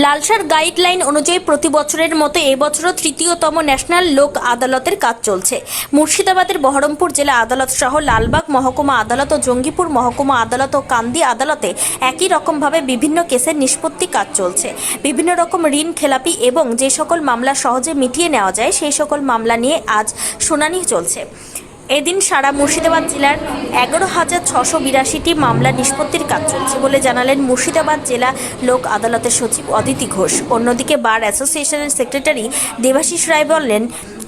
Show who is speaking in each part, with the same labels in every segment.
Speaker 1: লালসার guideline অনুযায়ী প্রতি বছরের মতো এবছরও তৃতীয়তম ন্যাশনাল লোক আদালতের কাজ চলছে। মুর্শিদাবাদের বহরমপুর জেলা আদালত সহ লালবাগ মহকুমা আদালত ও জঙ্গিপুর মহকুমা আদালত ও কান্দি আদালতে একই রকমভাবে বিভিন্ন কেসের নিষ্পত্তি কাজ চলছে। বিভিন্ন রকম ঋণ খেলাপি এবং যে সকল মামলা সহজে মিটিয়ে নেওয়া যায় সেই সকল মামলা নিয়ে আজ শুনানি চলছে। এদিন সারা মুর্শিদাবাদ জেলার 11,682টি মামলা নিষ্পত্তির কাজ চলছে বলে জানালেন মুর্শিদাবাদ জেলা লোক আদালতের সচিব অদিতি ঘোষ। অন্যদিকে বার অ্যাসোসিয়েশনের সেক্রেটারি দেবাশিস রায় বললেন,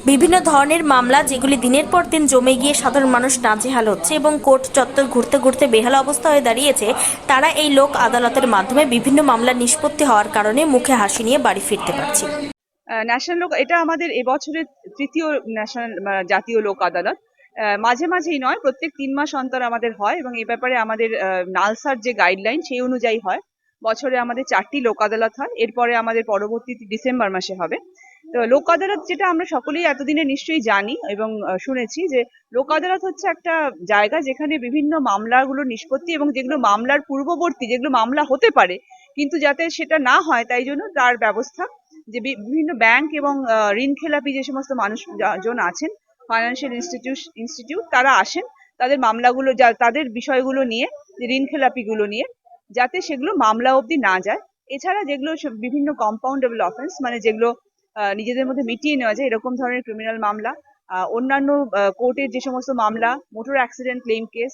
Speaker 1: বিভিন্ন ধরনের মামলা যেগুলি দিনের পর দিন জমে গিয়ে সাধারণ মানুষ নাজেহাল হচ্ছে এবং কোর্ট চত্বর ঘুরতে ঘুরতে বেহাল অবস্থা হয়ে দাঁড়িয়েছে, তারা এই লোক আদালতের মাধ্যমে বিভিন্ন মামলা নিষ্পত্তি হওয়ার কারণে মুখে হাসি নিয়ে বাড়ি ফিরতে পারছে।
Speaker 2: ন্যাশনাল লোক এটা আমাদের এবছরের তৃতীয় ন্যাশনাল জাতীয় লোক আদালত। মাঝে মাঝেই নয়, প্রত্যেক 3 মাস অন্তর আমাদের হয় এবং এ ব্যাপারে আমাদের নালসার যে গাইডলাইন সেই অনুযায়ী হয়। বছরে আমাদের 4টি লোক আদালত হয়, এরপরে আমাদের পরবর্তী ডিসেম্বর মাসে হবে। তো লোক আদালত যেটা আমরা সকলেই এতদিনে নিশ্চয়ই জানি এবং শুনেছি যে লোক আদালত হচ্ছে একটা জায়গা যেখানে বিভিন্ন মামলাগুলো নিষ্পত্তি এবং যেগুলো মামলার পূর্ববর্তী যেগুলো মামলা হতে পারে কিন্তু যাতে সেটা না হয় তাই জন্য তার ব্যবস্থা, যে বিভিন্ন ব্যাংক এবং ঋণ খেলাপি যে সমস্ত মানুষজন আছেন, ফাইন্যান্সিয়াল ইনস্টিটিউট তারা আসেন তাদের মামলাগুলো তাদের বিষয়গুলো নিয়ে, ঋণ খেলাপিগুলো নিয়ে, যাতে সেগুলো মামলা অবধি না যায়। এছাড়া যেগুলো বিভিন্ন কম্পাউন্ডেবল অফেন্স, মানে যেগুলো নিজেদের মধ্যে মিটিয়ে নেওয়া যায়, এরকম ধরনের ক্রিমিনাল মামলা, অন্যান্য কোর্টের যে সমস্ত মামলা, মোটর অ্যাক্সিডেন্ট ক্লেম কেস,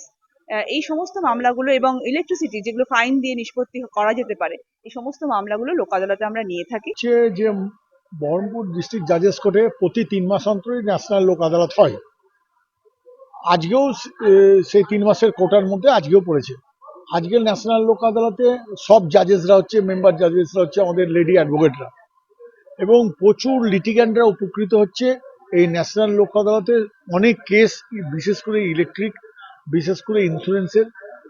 Speaker 2: এই সমস্ত মামলাগুলো এবং ইলেকট্রিসিটি যেগুলো ফাইন দিয়ে নিষ্পত্তি করা যেতে পারে, এই সমস্ত মামলাগুলো লোক আদালতে আমরা নিয়ে থাকি।
Speaker 3: যে বহরমপুর ডিস্ট্রিক্ট জাজেস কোর্টে প্রতি 3 মাস অন্তরই ন্যাশনাল লোক আদালত হয়। আজকেও সেই 3 মাসের কোটার মধ্যে আজকেও পড়েছে। আজকে ন্যাশনাল লোক আদালতে সব জাজেসরা হচ্ছে, মেম্বার জাজেসরা হচ্ছে আমাদের লেডি অ্যাডভোকেটরা, এবং প্রচুর লিটিগ্যান্টরা উপকৃত হচ্ছে এই ন্যাশনাল লোক আদালতে। অনেক কেস, বিশেষ করে ইলেকট্রিক, বিশেষ করে ইন্স্যুরেন্সের,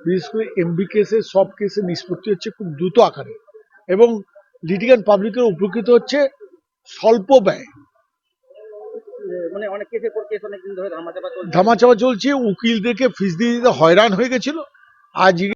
Speaker 3: বিশেষ করে এমবি কেসের, সব কেসে নিষ্পত্তি হচ্ছে খুব দ্রুত আকারে এবং লিটিগ্যান্ট পাবলিকের উপকৃত হচ্ছে স্বল্প ব্যয়।
Speaker 4: মানে অনেক কেসের পর কেস অনেকদিন ধরে ধামাচাপা চলছে।
Speaker 3: উকিলদেরকে ফিস দিয়ে দিতে হয়রান হয়ে গেছিল। আজ